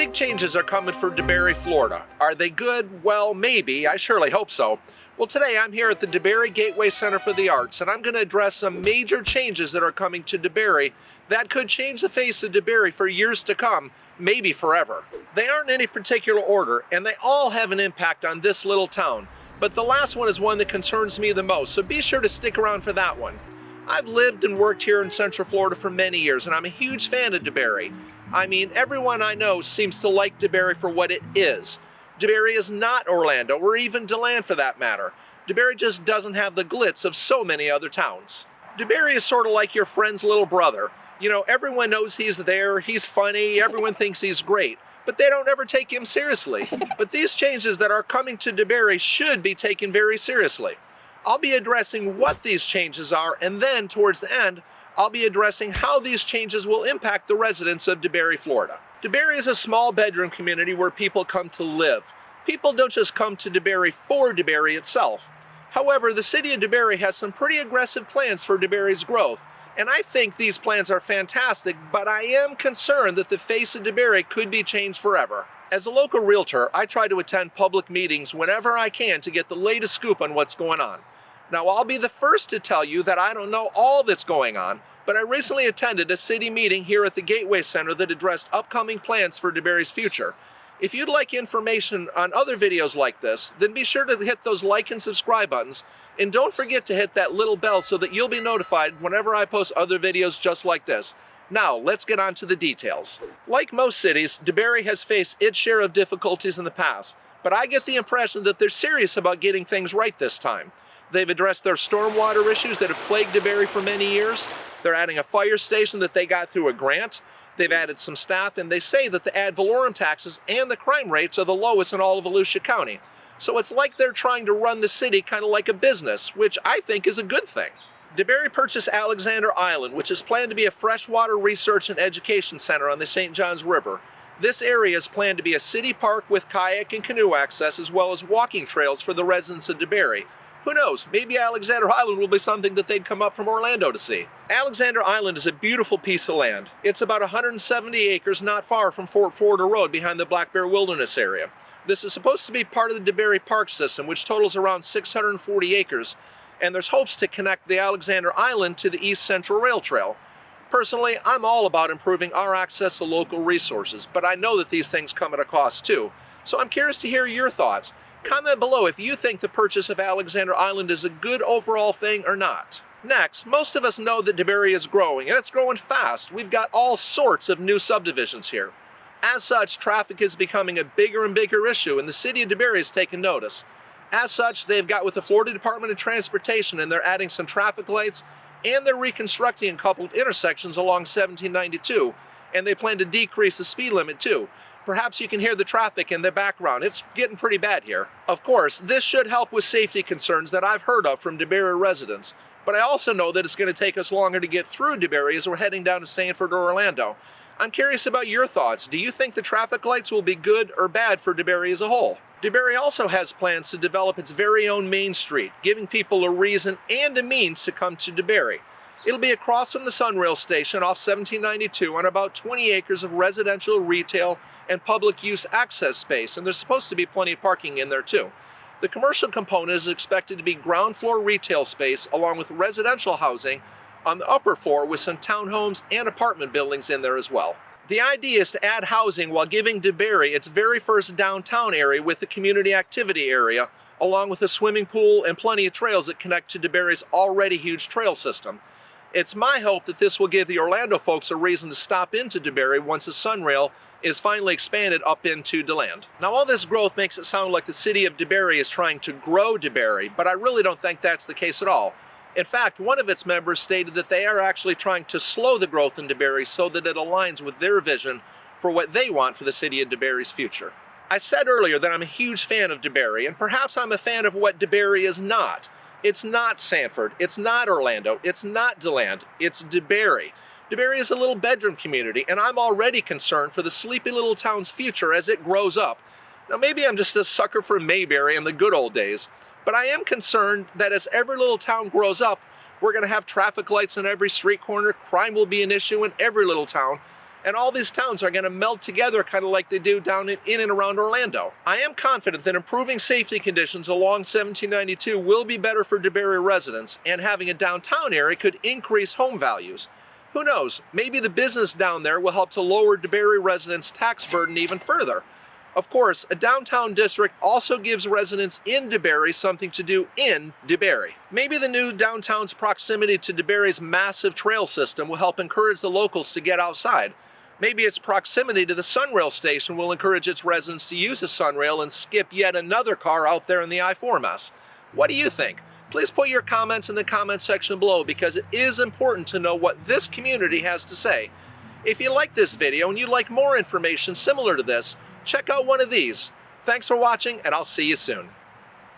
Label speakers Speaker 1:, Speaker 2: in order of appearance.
Speaker 1: Big changes are coming for DeBary, Florida. Are they good? Well, maybe. I surely hope so. Well, today I'm here at the DeBary Gateway Center for the Arts, and I'm going to address some major changes that are coming to DeBary that could change the face of DeBary for years to come, maybe forever. They aren't in any particular order, and they all have an impact on this little town. But the last one is one that concerns me the most, so be sure to stick around for that one. I've lived and worked here in Central Florida for many years, and I'm a huge fan of DeBary. I mean, everyone I know seems to like DeBary for what it is. DeBary is not Orlando, or even Deland for that matter. DeBary just doesn't have the glitz of so many other towns. DeBary is sort of like your friend's little brother. You know, everyone knows he's there, he's funny, everyone thinks he's great, but they don't ever take him seriously. But these changes that are coming to DeBary should be taken very seriously. I'll be addressing what these changes are, and then towards the end, I'll be addressing how these changes will impact the residents of DeBary, Florida. DeBary is a small bedroom community where people come to live. People don't just come to DeBary for DeBary itself. However, the city of DeBary has some pretty aggressive plans for DeBary's growth, and I think these plans are fantastic, but I am concerned that the face of DeBary could be changed forever. As a local realtor, I try to attend public meetings whenever I can to get the latest scoop on what's going on. Now, I'll be the first to tell you that I don't know all that's going on, but I recently attended a city meeting here at the Gateway Center that addressed upcoming plans for DeBary's future. If you'd like information on other videos like this, then be sure to hit those like and subscribe buttons, and don't forget to hit that little bell so that you'll be notified whenever I post other videos just like this. Now, let's get on to the details. Like most cities, DeBary has faced its share of difficulties in the past, but I get the impression that they're serious about getting things right this time. They've addressed their stormwater issues that have plagued DeBary for many years. They're adding a fire station that they got through a grant. They've added some staff, and they say that the ad valorem taxes and the crime rates are the lowest in all of Volusia County. So it's like they're trying to run the city kind of like a business, which I think is a good thing. DeBary purchased Alexander Island, which is planned to be a freshwater research and education center on the St. Johns River. This area is planned to be a city park with kayak and canoe access, as well as walking trails for the residents of DeBary. Who knows, maybe Alexander Island will be something that they'd come up from Orlando to see. Alexander Island is a beautiful piece of land. It's about 170 acres not far from Fort Florida Road behind the Black Bear Wilderness area. This is supposed to be part of the DeBary Park system, which totals around 640 acres, and there's hopes to connect the Alexander Island to the East Central Rail Trail. Personally, I'm all about improving our access to local resources, but I know that these things come at a cost too. So I'm curious to hear your thoughts. Comment below if you think the purchase of Alexander Island is a good overall thing or not. Next, most of us know that DeBary is growing, and it's growing fast. We've got all sorts of new subdivisions here. As such, traffic is becoming a bigger and bigger issue, and the city of DeBary has taken notice. As such, they've got with the Florida Department of Transportation, and they're adding some traffic lights, and they're reconstructing a couple of intersections along 1792, and they plan to decrease the speed limit too. Perhaps you can hear the traffic in the background. It's getting pretty bad here. Of course, this should help with safety concerns that I've heard of from DeBary residents, but I also know that it's going to take us longer to get through DeBary as we're heading down to Sanford or Orlando. I'm curious about your thoughts. Do you think the traffic lights will be good or bad for DeBary as a whole? DeBary also has plans to develop its very own main street, giving people a reason and a means to come to DeBary. It'll be across from the Sunrail station off 1792 on about 20 acres of residential, retail, and public use access space, and there's supposed to be plenty of parking in there too. The commercial component is expected to be ground floor retail space along with residential housing on the upper floor with some townhomes and apartment buildings in there as well. The idea is to add housing while giving DeBary its very first downtown area with the community activity area, along with a swimming pool and plenty of trails that connect to DeBary's already huge trail system. It's my hope that this will give the Orlando folks a reason to stop into DeBary once the Sunrail is finally expanded up into Deland. Now, all this growth makes it sound like the city of DeBary is trying to grow DeBary, but I really don't think that's the case at all. In fact, one of its members stated that they are actually trying to slow the growth in DeBary so that it aligns with their vision for what they want for the city of DeBary's future. I said earlier that I'm a huge fan of DeBary, and perhaps I'm a fan of what DeBary is not. It's not Sanford, it's not Orlando, it's not Deland, it's DeBary. DeBary is a little bedroom community, and I'm already concerned for the sleepy little town's future as it grows up. Now, maybe I'm just a sucker for Mayberry in the good old days, but I am concerned that as every little town grows up, we're going to have traffic lights in every street corner, crime will be an issue in every little town, And all these towns are going to meld together kind of like they do down in and around Orlando. I am confident that improving safety conditions along 1792 will be better for DeBary residents, and having a downtown area could increase home values. Who knows, maybe the business down there will help to lower DeBary residents' tax burden even further. Of course, a downtown district also gives residents in DeBary something to do in DeBary. Maybe the new downtown's proximity to DeBary's massive trail system will help encourage the locals to get outside. Maybe its proximity to the Sunrail station will encourage its residents to use the Sunrail and skip yet another car out there in the I-4 mess. What do you think? Please put your comments in the comment section below, because it is important to know what this community has to say. If you like this video and you'd like more information similar to this, check out one of these. Thanks for watching, and I'll see you soon.